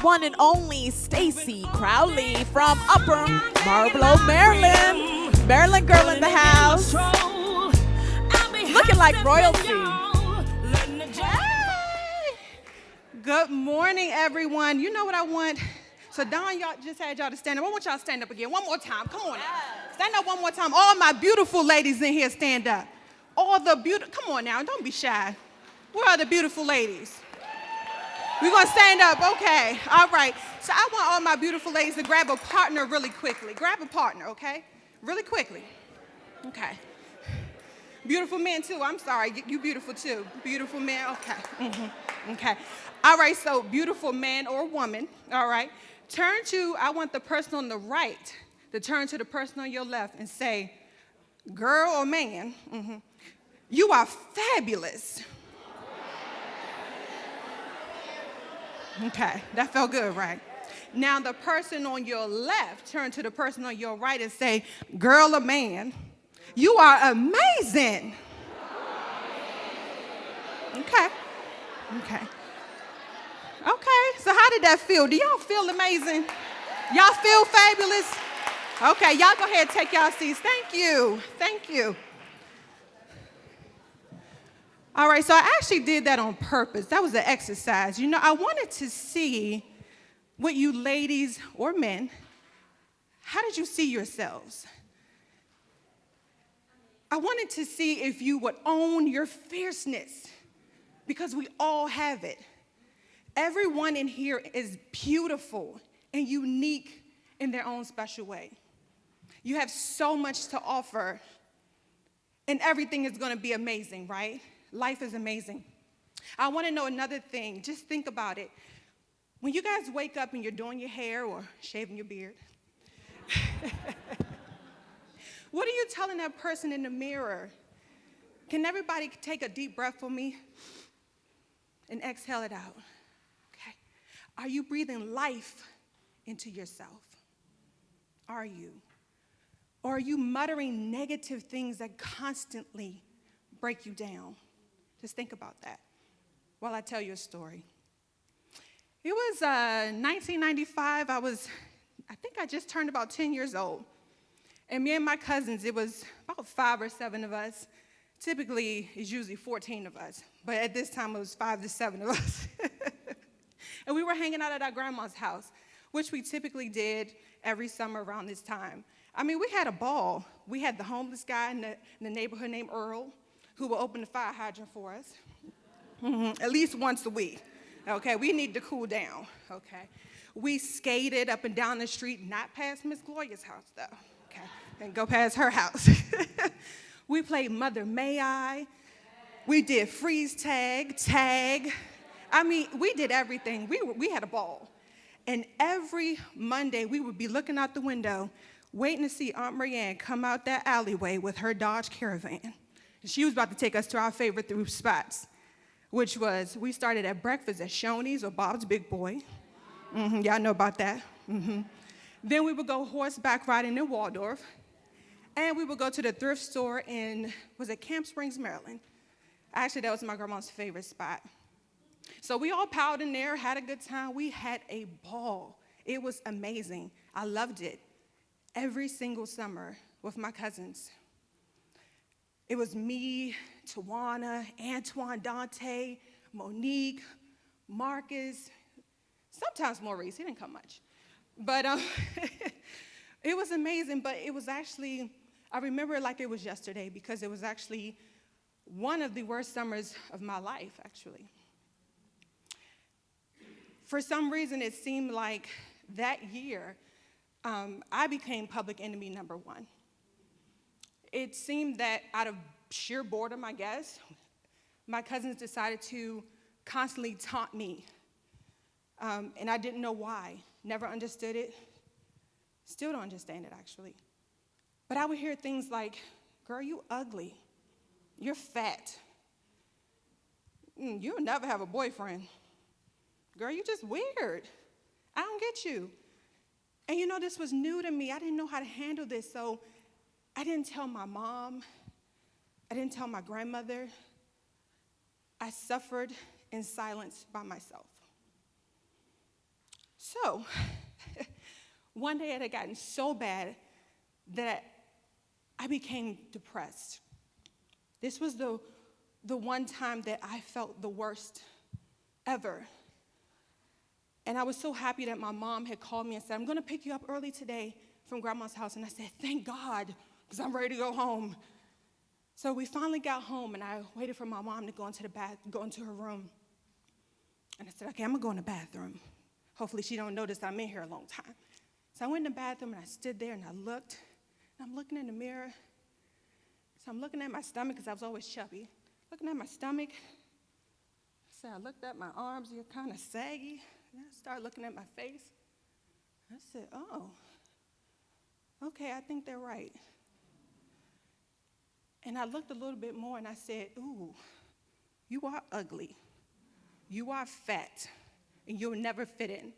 one and only Stacy Crawley from Upper Marlboro, Maryland. Maryland girl in the house. Looking like royalty. Hey. Good morning, everyone. You know what I want? So Don, y'all just had y'all to stand up. I want y'all to stand up again. One more time. Come on now. Stand up one more time. All my beautiful ladies in here, stand up. All the beautiful, come on now. Don't be shy. Where are the beautiful ladies? We're going to stand up. Okay. All right. So I want all my beautiful ladies to grab a partner really quickly. Grab a partner, okay? Really quickly. Okay. Beautiful men, too. I'm sorry. You beautiful, too. Beautiful men. Okay. Okay. All right. So beautiful man or woman. All right. I want the person on the right to turn to the person on your left and say, girl or man, you are fabulous. Okay, that felt good, right? Now the person on your left, turn to the person on your right and say, girl or man, you are amazing. Okay. Okay, so how did that feel? Do y'all feel amazing? Y'all feel fabulous? Okay, y'all go ahead and take y'all seats. Thank you. All right, so I actually did that on purpose. That was an exercise. You know, I wanted to see what you ladies or men, how did you see yourselves? I wanted to see if you would own your fierceness, because we all have it. Everyone in here is beautiful and unique in their own special way. You have so much to offer, and everything is going to be amazing, right? Life is amazing. I want to know another thing. Just think about it. When you guys wake up and you're doing your hair or shaving your beard, what are you telling that person in the mirror? Can everybody take a deep breath for me and exhale it out? Okay. Are you breathing life into yourself? Are you? Or are you muttering negative things that constantly break you down? Just think about that while I tell you a story. It was 1995. I think I just turned about 10 years old. And me and my cousins, it was about 5 or 7 of us. Typically, it's usually 14 of us. But at this time, it was 5 to 7 of us. And we were hanging out at our grandma's house, which we typically did every summer around this time. I mean, we had a ball. We had the homeless guy in the neighborhood named Earl, who will open the fire hydrant for us, at least once a week. Okay, we need to cool down, okay? We skated up and down the street, not past Miss Gloria's house, though, okay? And go past her house. We played Mother May I. We did freeze tag. I mean, we did everything. We had a ball. And every Monday, we would be looking out the window, waiting to see Aunt Marianne come out that alleyway with her Dodge Caravan. She was about to take us to our favorite 3 spots, which was, we started at breakfast at Shoney's or Bob's Big Boy. Y'all know about that. Then we would go horseback riding in Waldorf, and we would go to the thrift store in, was it Camp Springs, Maryland? Actually, that was my grandma's favorite spot. So we all piled in there, had a good time. We had a ball. It was amazing. I loved it. Every single summer with my cousins. It was me, Tawana, Antoine, Dante, Monique, Marcus, sometimes Maurice. He didn't come much. But it was amazing, but it was actually, I remember it like it was yesterday, because it was actually one of the worst summers of my life, actually. For some reason, it seemed like that year, I became public enemy number 1. It seemed that out of sheer boredom, I guess, my cousins decided to constantly taunt me. And I didn't know why. Never understood it. Still don't understand it, actually. But I would hear things like, girl, you ugly. You're fat. You'll never have a boyfriend. Girl, you just weird. I don't get you. And you know, this was new to me. I didn't know how to handle this, so I didn't tell my mom. I didn't tell my grandmother. I suffered in silence by myself. So, one day it had gotten so bad that I became depressed. This was the one time that I felt the worst ever. And I was so happy that my mom had called me and said, I'm going to pick you up early today from Grandma's house. And I said, thank God, because I'm ready to go home. So we finally got home, and I waited for my mom to go into her room. And I said, okay, I'm going to go in the bathroom. Hopefully she don't notice I'm in here a long time. So I went in the bathroom, and I stood there, and I looked. And I'm looking in the mirror. So I'm looking at my stomach, because I was always chubby. Looking at my stomach. So I looked at my arms. They're kind of saggy. And I started looking at my face. I said, oh, okay, I think they're right. And I looked a little bit more, and I said, ooh, you are ugly. You are fat, and you'll never fit in.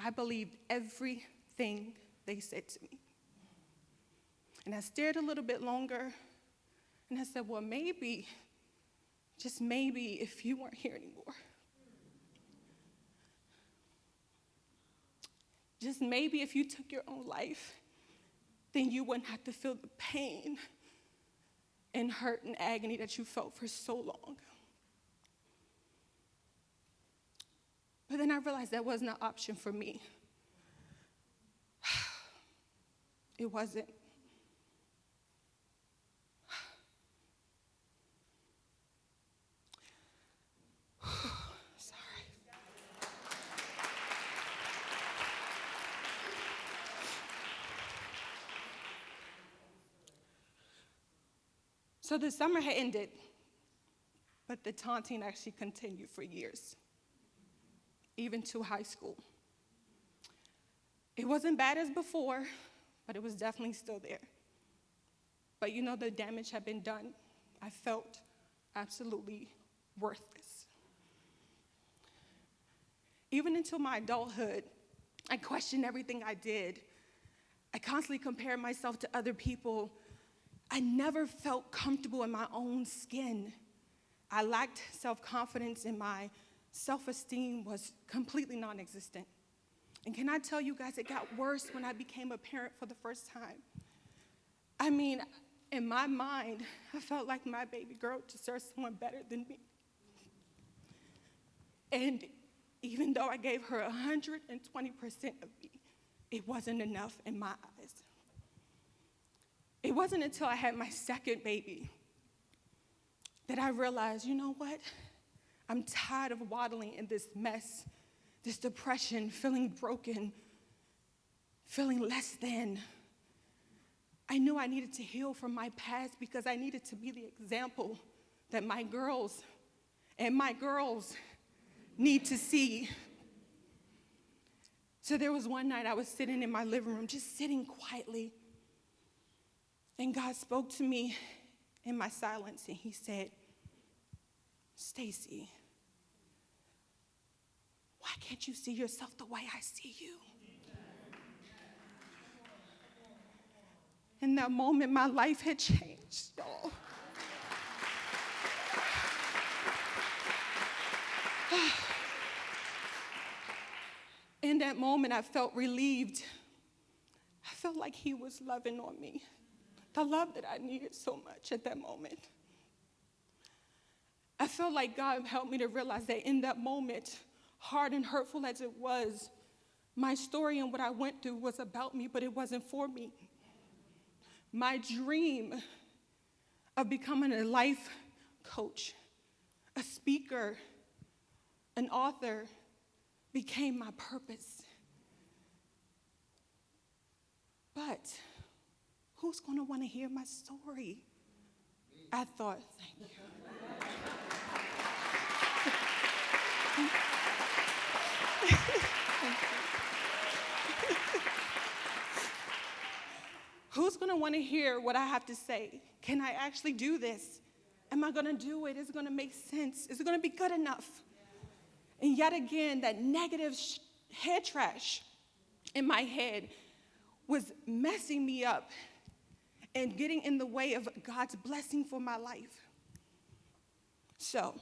I believed everything they said to me. And I stared a little bit longer, and I said, well, maybe, just maybe, if you weren't here anymore. Just maybe if you took your own life, then you wouldn't have to feel the pain and hurt and agony that you felt for so long. But then I realized that wasn't an option for me. It wasn't. So the summer had ended, but the taunting actually continued for years, even to high school. It wasn't bad as before, but it was definitely still there. But you know, the damage had been done. I felt absolutely worthless. Even until my adulthood, I questioned everything I did. I constantly compared myself to other people. I never felt comfortable in my own skin. I lacked self-confidence, and my self-esteem was completely non-existent. And can I tell you guys, it got worse when I became a parent for the first time. I mean, in my mind, I felt like my baby girl deserved someone better than me. And even though I gave her 120% of me, it wasn't enough in my eyes. It wasn't until I had my second baby that I realized, you know what? I'm tired of waddling in this mess, this depression, feeling broken, feeling less than. I knew I needed to heal from my past because I needed to be the example that my girls need to see. So there was one night I was sitting in my living room, just sitting quietly. And God spoke to me in my silence, and he said, Stacy, why can't you see yourself the way I see you? In that moment, my life had changed, y'all. In that moment, I felt relieved. I felt like he was loving on me. The love that I needed so much at that moment. I felt like God helped me to realize that in that moment, hard and hurtful as it was, my story and what I went through was about me, but it wasn't for me. My dream of becoming a life coach, a speaker, an author, became my purpose. But who's going to want to hear my story? I thought, thank you. Who's going to want to hear what I have to say? Can I actually do this? Am I going to do it? Is it going to make sense? Is it going to be good enough? And yet again, that negative head trash in my head was messing me up and getting in the way of God's blessing for my life. So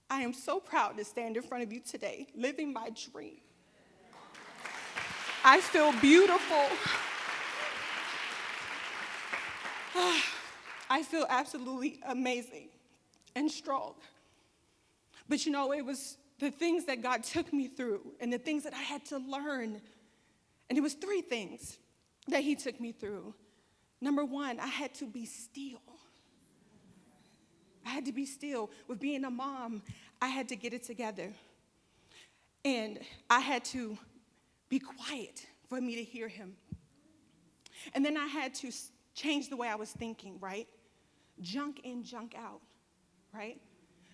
I am so proud to stand in front of you today, living my dream. I feel beautiful. I feel absolutely amazing and strong. But you know, it was the things that God took me through and the things that I had to learn. And it was 3 things that he took me through. Number 1, I had to be still. I had to be still. With being a mom, I had to get it together. And I had to be quiet for me to hear him. And then I had to change the way I was thinking, right? Junk in, junk out, right?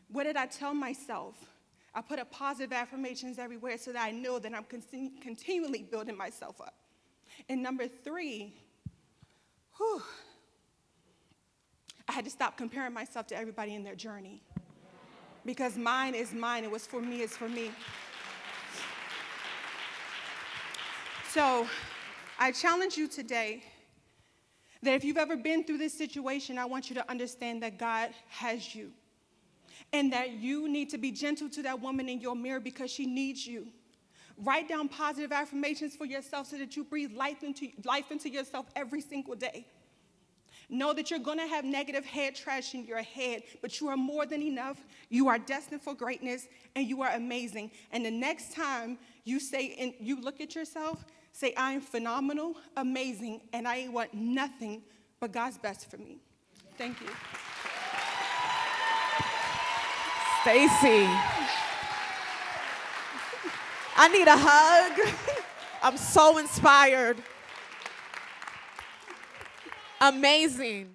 What did I tell myself? I put up positive affirmations everywhere so that I know that I'm continually building myself up. And number 3, I had to stop comparing myself to everybody in their journey. Because mine is mine. It was for me, it's for me. So I challenge you today that if you've ever been through this situation, I want you to understand that God has you. And that you need to be gentle to that woman in your mirror because she needs you. Write down positive affirmations for yourself so that you breathe life into yourself every single day. Know that you're going to have negative head trash in your head, but you are more than enough. You are destined for greatness, and you are amazing. And the next time you say, and you look at yourself, say, I am phenomenal, amazing, and I want nothing but God's best for me. Thank you. Stacy, I need a hug. I'm so inspired. Amazing.